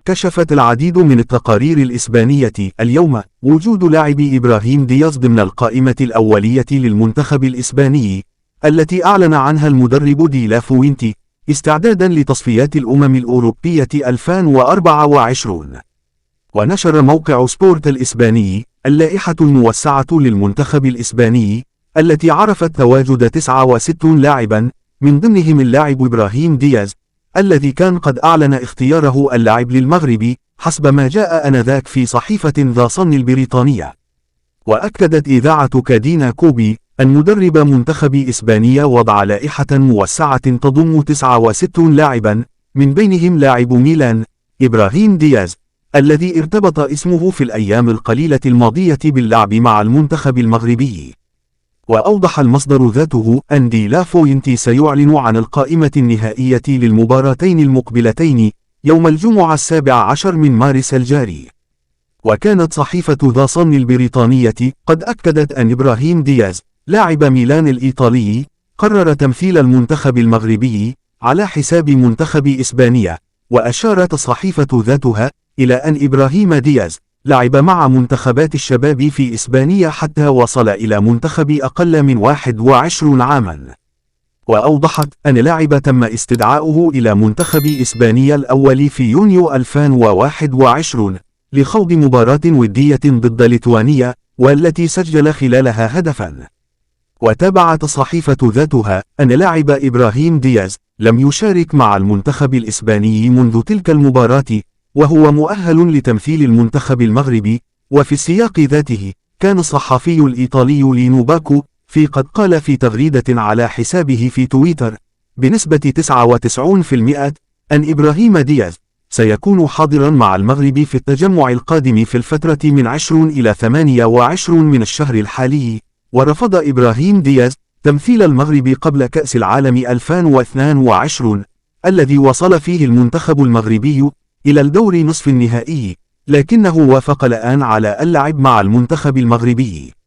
كشفت العديد من التقارير الإسبانية اليوم وجود لاعب إبراهيم دياز ضمن القائمة الأولية للمنتخب الإسباني التي أعلن عنها المدرب دي لا فوينتي استعدادا لتصفيات الأمم الأوروبية 2024. ونشر موقع سبورت الإسباني اللائحة الموسعة للمنتخب الإسباني التي عرفت تواجد 69 لاعبا من ضمنهم اللاعب إبراهيم دياز الذي كان قد أعلن اختياره اللاعب للمغرب حسب ما جاء آنذاك في صحيفة ذا صن البريطانية. وأكدت إذاعة كادينا كوبي أن مدرب منتخب إسبانيا وضع لائحة موسعة تضم 69 لاعبا من بينهم لاعب ميلان إبراهيم دياز الذي ارتبط اسمه في الأيام القليلة الماضية باللعب مع المنتخب المغربي. وأوضح المصدر ذاته أن دي لا فوينتي سيعلن عن القائمة النهائية للمباراتين المقبلتين يوم الجمعة 17 من مارس الجاري. وكانت صحيفة ذا صن البريطانية قد أكدت أن إبراهيم دياز لاعب ميلان الإيطالي قرر تمثيل المنتخب المغربي على حساب منتخب إسبانيا. وأشارت الصحيفة ذاتها إلى أن إبراهيم دياز لعب مع منتخبات الشباب في إسبانيا حتى وصل إلى منتخب أقل من 21 عاما. وأوضحت أن لاعب تم استدعاؤه إلى منتخب إسبانيا الأول في يونيو 2021 لخوض مباراة ودية ضد ليتوانيا والتي سجل خلالها هدفا. وتابعت الصحيفة ذاتها أن لاعب إبراهيم دياز لم يشارك مع المنتخب الإسباني منذ تلك المباراة وهو مؤهل لتمثيل المنتخب المغربي. وفي السياق ذاته كان الصحفي الإيطالي لينو باكو قد قال في تغريدة على حسابه في تويتر بنسبة 99% أن إبراهيم دياز سيكون حاضرا مع المغرب في التجمع القادم في الفترة من 20 إلى 28 من الشهر الحالي. ورفض إبراهيم دياز تمثيل المغرب قبل كأس العالم 2022 الذي وصل فيه المنتخب المغربي إلى الدور نصف النهائي، لكنه وافق الآن على اللعب مع المنتخب المغربي.